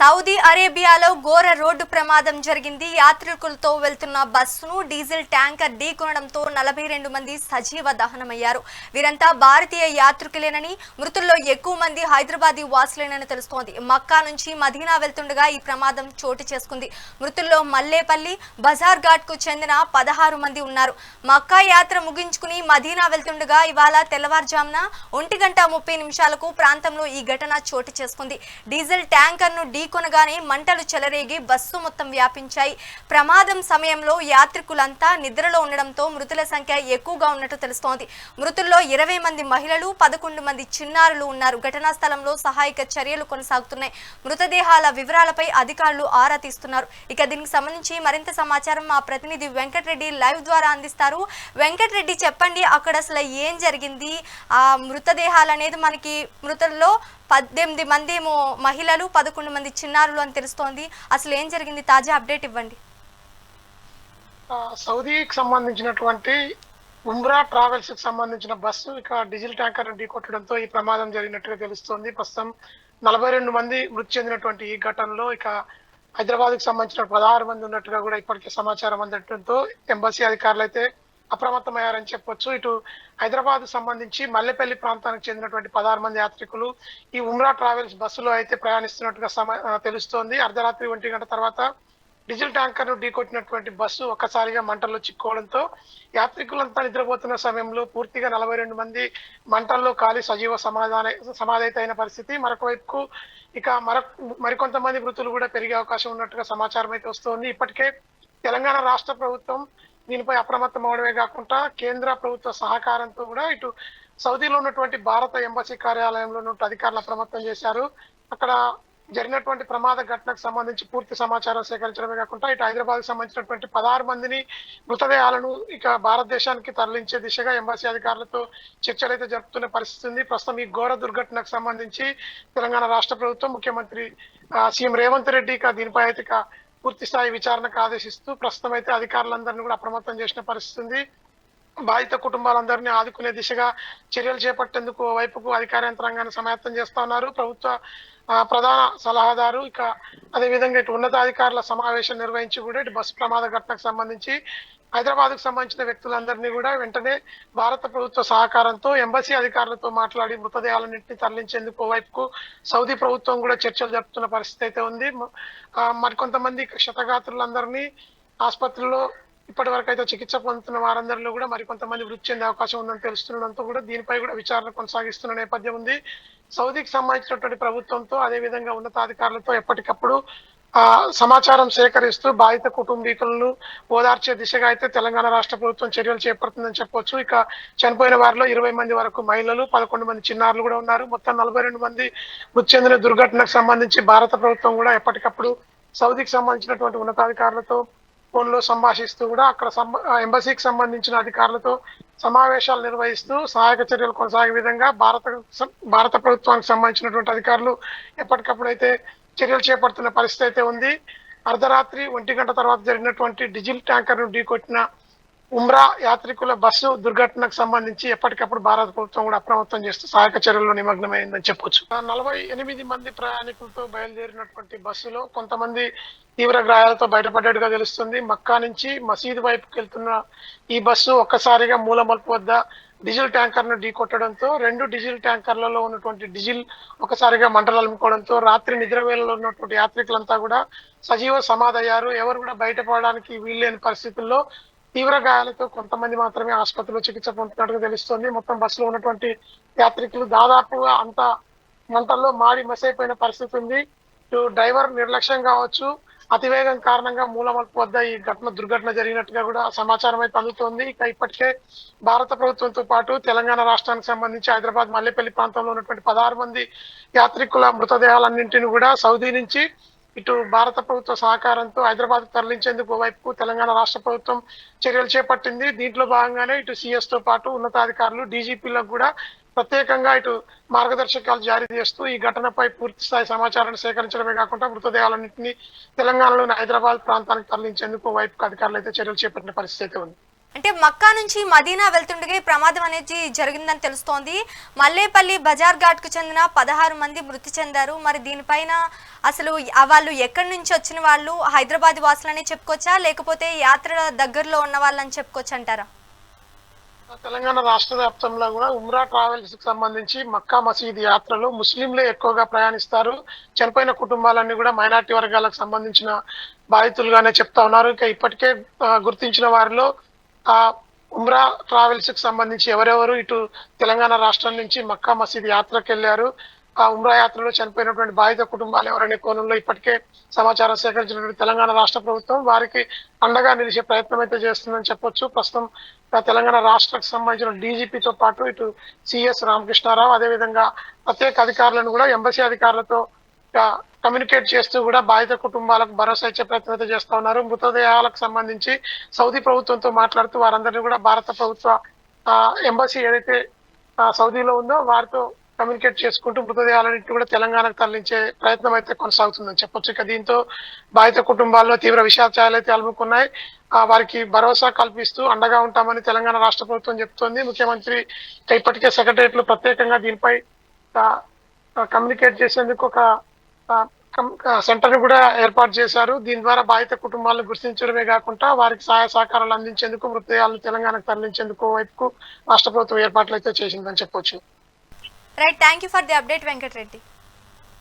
Saudi అరేబియాలో ఘోర road ప్రమాదం జరిగింది. యాత్రికులతో వెళ్తున్న బస్సును డీజిల్ ట్యాంకర్ ఢీకొనడంతో 42 మంది సజీవ దహనమయ్యారు. వీరంతా భారతీయ యాత్రికులేనని, మృతుల్లో ఎక్కువ మంది హైదరాబాదీ వాసులేనని తెలుస్తోంది. మక్కా నుంచి మదీనా వెళ్తుండగా ఈ ప్రమాదం చోటు చేసుకుంది. మృతుల్లో మల్లేపల్లి, బజార్ ఘాట్ కు చెందిన 16 మంది ఉన్నారు. మక్కా యాత్ర ముగించుకుని మదీనా వెళ్తుండగా ఇవాళ తెల్లవారుజామున 1:30 ప్రాంతంలో ఈ ఘటన చోటు చేసుకుంది. డీజిల్ ట్యాంకర్ ను ఢీకొనగానే మంటలు చెలరేగి బస్సు మొత్తం వ్యాపించాయి. ప్రమాదం సమయంలో యాత్రికులంతా నిద్రలో ఉండడంతో మృతుల సంఖ్య ఎక్కువగా ఉన్నట్టు తెలుస్తోంది. మృతుల్లో 20 మంది మహిళలు, 11 మంది చిన్నారులు ఉన్నారు. ఘటనా స్థలంలో సహాయక చర్యలు కొనసాగుతున్నాయి. మృతదేహాల వివరాలపై అధికారులు ఆరా తీస్తున్నారు. ఇక దీనికి సంబంధించి మరింత సమాచారం మా ప్రతినిధి వెంకటరెడ్డి లైవ్ ద్వారా అందిస్తారు. వెంకటరెడ్డి, చెప్పండి, అక్కడ అసలు ఏం జరిగింది? ఆ మృతదేహాలు అనేది మనకి మృతుల్లో 18 మంది మహిళలు, 11 మంది చిన్నారులు అని తెలుస్తోంది. అసలు ఏం జరిగింది? తాజా అప్డేట్ ఇవ్వండి. సౌదీకి సంబంధించినటువంటి ఉమ్రా ట్రావెల్స్ కి సంబంధించిన బస్సు ఇక డీజిల్ ట్యాంకర్ ఢీకొట్టడంతో ఈ ప్రమాదం జరిగినట్టుగా తెలుస్తోంది. ప్రస్తుతం 42 మంది మృతి చెందినటువంటి ఈ ఘటనలో ఇక హైదరాబాద్ కి సంబంధించిన 16 మంది ఉన్నట్టుగా కూడా ఇప్పటికే సమాచారం అందడంతో ఎంబసీ అధికారులు అయితే అప్రమత్తమయ్యారని చెప్పొచ్చు. ఇటు హైదరాబాద్ సంబంధించి మల్లెపల్లి ప్రాంతానికి చెందినటువంటి 16 మంది యాత్రికులు ఈ ఉమ్రా ట్రావెల్స్ బస్సులో అయితే ప్రయాణిస్తున్నట్టుగా తెలుస్తోంది. అర్ధరాత్రి 1 గంట తర్వాత డీజిల్ ట్యాంకర్ ను ఢీకొట్టినటువంటి బస్సు ఒక్కసారిగా మంటల్లో చిక్కుకోవడంతో యాత్రికులంతా నిద్రపోతున్న సమయంలో పూర్తిగా 42 మంది మంటల్లో కాలి సజీవ సమాధైత అయిన పరిస్థితి. మరొక వైపుకు ఇక మరికొంతమంది మృతులు కూడా పెరిగే అవకాశం ఉన్నట్టుగా సమాచారం అయితే వస్తోంది. ఇప్పటికే తెలంగాణ రాష్ట్ర ప్రభుత్వం దీనిపై అప్రమత్తం అవడమే కాకుండా కేంద్ర ప్రభుత్వ సహకారంతో కూడా ఇటు సౌదీలో ఉన్నటువంటి భారత ఎంబసీ కార్యాలయంలో ఉన్న అధికారులు అప్రమత్తం చేశారు. అక్కడ జరిగినటువంటి ప్రమాద ఘటనకు సంబంధించి పూర్తి సమాచారం సేకరించడమే కాకుండా ఇటు హైదరాబాద్ కు సంబంధించినటువంటి 16 మందిని మృతదేహాలను ఇక భారతదేశానికి తరలించే దిశగా ఎంబసీ అధికారులతో చర్చలు అయితే జరుపుతున్న పరిస్థితి ఉంది. ప్రస్తుతం ఈ ఘోర దుర్ఘటనకు సంబంధించి తెలంగాణ రాష్ట్ర ప్రభుత్వం ముఖ్యమంత్రి సీఎం రేవంత్ రెడ్డి దీనిపై అయితే పూర్తి స్థాయి విచారణకు ఆదేశిస్తూ ప్రస్తుతం అయితే అధికారులందరినీ కూడా అప్రమత్తం చేసిన పరిస్థితి ఉంది. బాధిత కుటుంబాలందరినీ ఆదుకునే దిశగా చర్యలు చేపట్టేందుకు వైపుకు అధికార యంత్రాంగాన్ని సమాయత్తం చేస్తా ఉన్నారు. ప్రభుత్వ ప్రధాన సలహాదారు ఇక అదేవిధంగా ఇటు ఉన్నతాధికారుల సమావేశం నిర్వహించి కూడా ఇటు బస్సు ప్రమాద ఘటనకు సంబంధించి హైదరాబాద్ కు సంబంధించిన వ్యక్తులందరినీ కూడా వెంటనే భారత ప్రభుత్వ సహకారంతో ఎంబసీ అధికారులతో మాట్లాడి మృతదేహాలన్నింటినీ తరలించేందుకు వైపుకు సౌదీ ప్రభుత్వం కూడా చర్చలు జరుపుతున్న పరిస్థితి అయితే ఉంది. మరికొంతమంది క్షతగాత్రులందరినీ ఆసుపత్రిలో ఇప్పటి వరకు అయితే చికిత్స పొందుతున్న వారందరిలో కూడా మరికొంతమంది మృతి చెందే అవకాశం ఉందని తెలుస్తుండడంతో కూడా దీనిపై కూడా విచారణ కొనసాగిస్తున్న నేపథ్యం ఉంది. సౌదీకి సంబంధించినటువంటి ప్రభుత్వంతో అదేవిధంగా ఉన్నతాధికారులతో ఎప్పటికప్పుడు సమాచారం సేకరిస్తూ బాధిత కుటుంబీకులను ఓదార్చే దిశగా అయితే తెలంగాణ రాష్ట్ర ప్రభుత్వం చర్యలు చేపడుతుందని చెప్పొచ్చు. ఇక చనిపోయిన వారిలో 20 మంది వరకు మహిళలు, 11 మంది చిన్నారులు కూడా ఉన్నారు. మొత్తం 42 మంది మృతి చెందిన దుర్ఘటనకు సంబంధించి భారత ప్రభుత్వం కూడా ఎప్పటికప్పుడు సౌదీకి సంబంధించినటువంటి ఉన్నతాధికారులతో ఫోన్లో సంభాషిస్తూ కూడా అక్కడ ఎంబసీకి సంబంధించిన అధికారులతో సమావేశాలు నిర్వహిస్తూ సహాయక చర్యలు కొనసాగే విధంగా భారత ప్రభుత్వానికి సంబంధించినటువంటి అధికారులు ఎప్పటికప్పుడు అయితే చర్యలు చేపడుతున్న పరిస్థితి అయితే ఉంది. అర్ధరాత్రి 1 గంట తర్వాత జరిగినటువంటి డీజిల్ ట్యాంకర్ ను ఢీకొట్టిన ఉమ్రా యాత్రికుల బస్సు దుర్ఘటనకు సంబంధించి ఎప్పటికప్పుడు భారత ప్రభుత్వం కూడా అప్రమత్తం చేస్తూ సహాయక చర్యల్లో నిమగ్నమైందని చెప్పొచ్చు. 48 మంది ప్రయాణికులతో బయలుదేరినటువంటి బస్సులో కొంతమంది తీవ్ర గాయాలతో బయటపడ్డట్టుగా తెలుస్తుంది. మక్కా నుంచి మసీదు వైపుకి వెళ్తున్న ఈ బస్సు ఒక్కసారిగా మూలమలుపు వద్ద డీజిల్ ట్యాంకర్ ను ఢీకొట్టడంతో 2 డీజిల్ ట్యాంకర్లలో ఉన్నటువంటి డీజిల్ ఒకసారిగా మంటలు అలుముకోవడంతో రాత్రి నిద్ర వేళలో ఉన్నటువంటి యాత్రికులంతా కూడా సజీవ సమాధయ్యారు. ఎవరు కూడా బయటపడడానికి వీల్లేని పరిస్థితుల్లో తీవ్ర గాయాలతో కొంతమంది మాత్రమే ఆసుపత్రిలో చికిత్స పొందుతున్నట్టుగా తెలుస్తోంది. మొత్తం బస్సులో ఉన్నటువంటి యాత్రికులు దాదాపుగా అంత మంటల్లో మాడి మసైపోయిన పరిస్థితి ఉంది. డ్రైవర్ నిర్లక్ష్యం కావచ్చు, అతివేగం కారణంగా మూలమలుపు వద్ద ఈ దుర్ఘటన జరిగినట్టుగా కూడా సమాచారం అయితే అందుతోంది. ఇక ఇప్పటికే భారత ప్రభుత్వంతో పాటు తెలంగాణ రాష్ట్రానికి సంబంధించి హైదరాబాద్ మల్లెపల్లి ప్రాంతంలో ఉన్నటువంటి 16 మంది యాత్రికుల మృతదేహాలన్నింటినీ కూడా సౌదీ నుంచి ఇటు భారత ప్రభుత్వ సహకారంతో హైదరాబాద్ తరలించేందుకు వైపు తెలంగాణ రాష్ట్ర ప్రభుత్వం చర్యలు చేపట్టింది. దీంట్లో భాగంగానే ఇటు సిఎస్ తో పాటు ఉన్నతాధికారులు, డీజీపీలకు కూడా ప్రత్యేకంగా ఇటు మార్గదర్శకాలు జారీ చేస్తూ ఈ ఘటనపై పూర్తి స్థాయి సమాచారాన్ని సేకరించడమే కాకుండా మృతదేహాలన్నింటినీ తెలంగాణలోని హైదరాబాద్ ప్రాంతానికి తరలించేందుకు వైపు అధికారులు అయితే చర్యలు చేపట్టిన పరిస్థితి అయితే ఉంది. అంటే మక్కా నుంచి మదీనా వెళ్తుండగా ఈ ప్రమాదం అనేది జరిగిందని తెలుస్తోంది. మల్లేపల్లి బజార్ ఘాట్కు చెందిన 16 మంది మృతి చెందారు. మరి దీనిపైన అసలు వాళ్ళు ఎక్కడి నుంచి వచ్చిన వాళ్ళు, హైదరాబాద్ వాసులని చెప్పుకోవచ్చా, లేకపోతే యాత్ర దగ్గరలో ఉన్న వాళ్ళని చెప్పుకోవచ్చు అంటారా? తెలంగాణ రాష్ట్ర వ్యాప్తంలో కూడా ఉమ్రా ట్రావెల్స్ కి సంబంధించి మక్కా మసీద్ యాత్రలో ముస్లింలే ఎక్కువగా ప్రయాణిస్తారు. చనిపోయిన కుటుంబాలన్నీ కూడా మైనార్టీ వర్గాలకు సంబంధించిన బాధితులుగానే చెప్తా ఉన్నారు. ఇక ఇప్పటికే గుర్తించిన వారిలో ఆ ఉమ్రా ట్రావెల్స్ కి సంబంధించి ఎవరెవరు ఇటు తెలంగాణ రాష్ట్రం నుంచి మక్కా మసీద్ యాత్రకు వెళ్ళారు, ఆ ఉమ్రా యాత్రలో చనిపోయినటువంటి బాధిత కుటుంబాలు ఎవరనే కోణంలో ఇప్పటికే సమాచారం సేకరించినటువంటి తెలంగాణ రాష్ట్ర ప్రభుత్వం వారికి అండగా నిలిచే ప్రయత్నం అయితే చేస్తుందని చెప్పొచ్చు. ప్రస్తుతం తెలంగాణ రాష్ట్రకు సంబంధించిన డీజీపీతో పాటు ఇటు సిఎస్ రామకృష్ణారావు, అదేవిధంగా ప్రత్యేక అధికారులను కూడా ఎంబసీ అధికారులతో కమ్యూనికేట్ చేస్తూ కూడా బాధిత కుటుంబాలకు భరోసా ఇచ్చే ప్రయత్నం అయితే చేస్తా ఉన్నారు. మృతదేహాలకు సంబంధించి సౌదీ ప్రభుత్వంతో మాట్లాడుతూ వారందరినీ కూడా భారత ప్రభుత్వ ఎంబసీ ఏదైతే సౌదీలో ఉందో వారితో కమ్యూనికేట్ చేసుకుంటూ మృతదేహాలన్నింటినీ కూడా తెలంగాణకు తరలించే ప్రయత్నం అయితే కొనసాగుతుందని చెప్పొచ్చు. ఇక దీంతో బాధిత కుటుంబాల్లో తీవ్ర విషాదాలు అయితే అలుముకున్నాయి. వారికి భరోసా కల్పిస్తూ అండగా ఉంటామని తెలంగాణ రాష్ట్ర ప్రభుత్వం చెప్తోంది. ముఖ్యమంత్రి ఇప్పటికే సెక్రటరియట్లు ప్రత్యేకంగా దీనిపై కమ్యూనికేట్ చేసేందుకు ఒక సెంటర్ కూడా ఏర్పాటు చేశారు. దీని ద్వారా బాధిత కుటుంబాలను గుర్తించడమే కాకుండా వారికి సహాయ సహకారాలు అందించేందుకు, మృతదేహాలను తెలంగాణకు తరలించేందుకు వైపుకు రాష్ట్ర ప్రభుత్వం ఏర్పాట్లు అయితే చేసిందని చెప్పొచ్చు. Right, thank you for the update Venkatareddy.